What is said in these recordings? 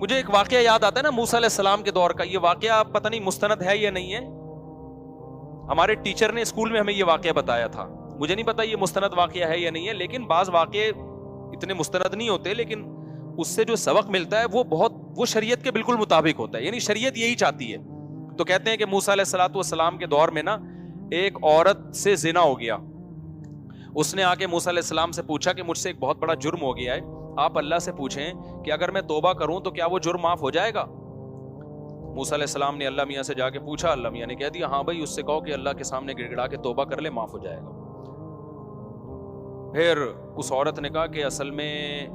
مجھے ایک واقعہ یاد آتا ہے نا موسیٰ علیہ السلام کے دور کا. یہ واقعہ پتہ نہیں مستند ہے یا نہیں ہے. ہمارے ٹیچر نے اسکول میں ہمیں یہ واقعہ بتایا تھا. مجھے نہیں پتا یہ مستند واقعہ ہے یا نہیں ہے, لیکن بعض واقعے اتنے مستند نہیں ہوتے, لیکن اس سے جو سبق ملتا ہے وہ شریعت کے بالکل مطابق ہوتا ہے. یعنی شریعت یہی چاہتی ہے. تو کہتے ہیں کہ موسیٰ علیہ السلام کے دور میں نا ایک عورت سے زنا ہو گیا. اس نے آ کے موسیٰ علیہ السلام سے پوچھا کہ مجھ سے ایک بہت بڑا جرم ہو گیا ہے, آپ اللہ سے پوچھیں کہ اگر میں توبہ کروں تو کیا وہ جرم معاف ہو جائے گا. موسیٰ علیہ السلام نے اللہ میاں سے جا کے پوچھا. اللہ میاں نے کہہ دیا ہاں بھائی, اس سے کہو کہ اللہ کے سامنے گڑ گڑا کے توبہ کر لے, معاف ہو جائے گا. پھر اس عورت نے کہا کہ اصل میں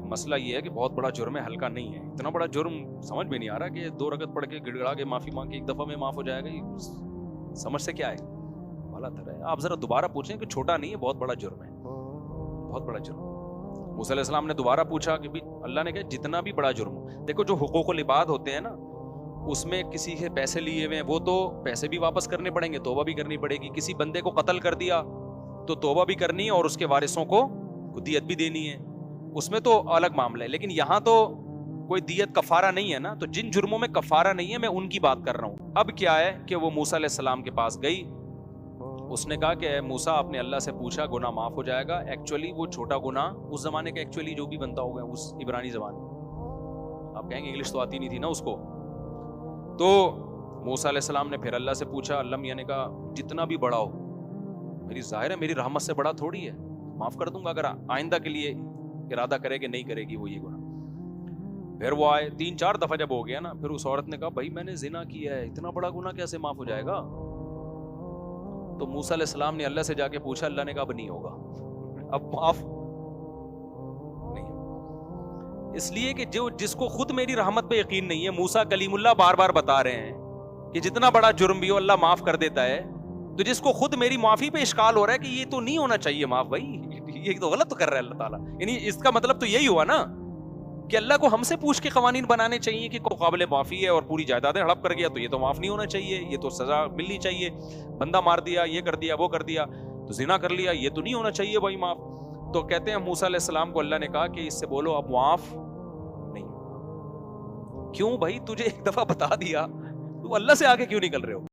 مسئلہ یہ ہے کہ بہت بڑا جرم ہے, ہلکا نہیں ہے. اتنا بڑا جرم سمجھ میں نہیں آ رہا کہ 2 رکعت پڑھ کے گڑ گڑا کے معافی مانگ کے ایک دفعہ میں معاف ہو جائے گا. یہ سمجھ سے کیا ہے والا طرح ہے. آپ ذرا دوبارہ پوچھیں کہ چھوٹا نہیں ہے, بہت بڑا جرم ہے, بہت بڑا جرم. موسیٰ علیہ السلام نے دوبارہ پوچھا کہ بھی اللہ نے کہا جتنا بھی بڑا جرم ہو. دیکھو جو حقوق العباد ہوتے ہیں نا, اس میں کسی کے پیسے لیے ہوئے ہیں, وہ تو پیسے بھی واپس کرنے پڑیں گے, توبہ بھی کرنی پڑے گی. کسی بندے کو قتل کر دیا تو توبہ بھی کرنی ہے, اور اس کے وارثوں کو دیت بھی دینی ہے, اس میں تو الگ معاملہ ہے. لیکن یہاں تو کوئی دیت کفارہ نہیں ہے نا. تو جن جرموں میں کفارہ نہیں ہے میں ان کی بات کر رہا ہوں. اب کیا ہے کہ وہ موسیٰ علیہ السلام کے پاس گئی. اس نے کہا کہ اے موسیٰ, آپ نے اللہ سے پوچھا گناہ معاف ہو جائے گا. ایکچولی وہ چھوٹا گناہ اس زمانے کا ایکچولی جو بھی بنتا ہوگا اس عبرانی زبان میں, آپ کہیں گے انگلش تو آتی نہیں تھی نا اس کو. تو موسیٰ علیہ السلام نے پھر اللہ سے پوچھا. اللہ میاں نے کہا جتنا بھی بڑا ہو, میری ظاہر ہے میری رحمت سے بڑا تھوڑی ہے, معاف کر دوں گا اگر آئندہ کے لیے ارادہ کرے کہ نہیں کرے گی وہ یہ گناہ. پھر وہ آئے 3-4 دفعہ جب ہو گیا نا, پھر اس عورت نے کہا بھائی میں نے زنا کیا ہے, اتنا بڑا گناہ کیسے معاف ہو جائے گا. تو موسیٰ علیہ السلام نے اللہ سے جا کے پوچھا. اللہ نے کہا اب نہیں ہوگا, اب معاف نہیں. اس لیے کہ جس کو خود میری رحمت پہ یقین نہیں ہے, موسیٰ کلیم اللہ بار بار بتا رہے ہیں کہ جتنا بڑا جرم بھی ہو اللہ معاف کر دیتا ہے. تو جس کو خود میری معافی پہ اشکال ہو رہا ہے کہ یہ تو نہیں ہونا چاہیے معاف, بھائی یہ تو غلط کر رہا ہے اللہ تعالیٰ. یعنی اس کا مطلب تو یہی ہوا نا کہ اللہ کو ہم سے پوچھ کے قوانین بنانے چاہیے کہ قابل معافی ہے اور پوری جائیدادیں ہڑپ کر گیا تو یہ تو معاف نہیں ہونا چاہیے, یہ تو سزا ملنی چاہیے. بندہ مار دیا, یہ کر دیا, وہ کر دیا, تو زنا کر لیا, یہ تو نہیں ہونا چاہیے بھائی معاف. تو کہتے ہیں موسیٰ علیہ السلام کو اللہ نے کہا کہ اس سے بولو اب معاف نہیں. کیوں بھائی, تجھے ایک دفعہ بتا دیا, تو اللہ سے آگے کیوں نکل رہے ہو؟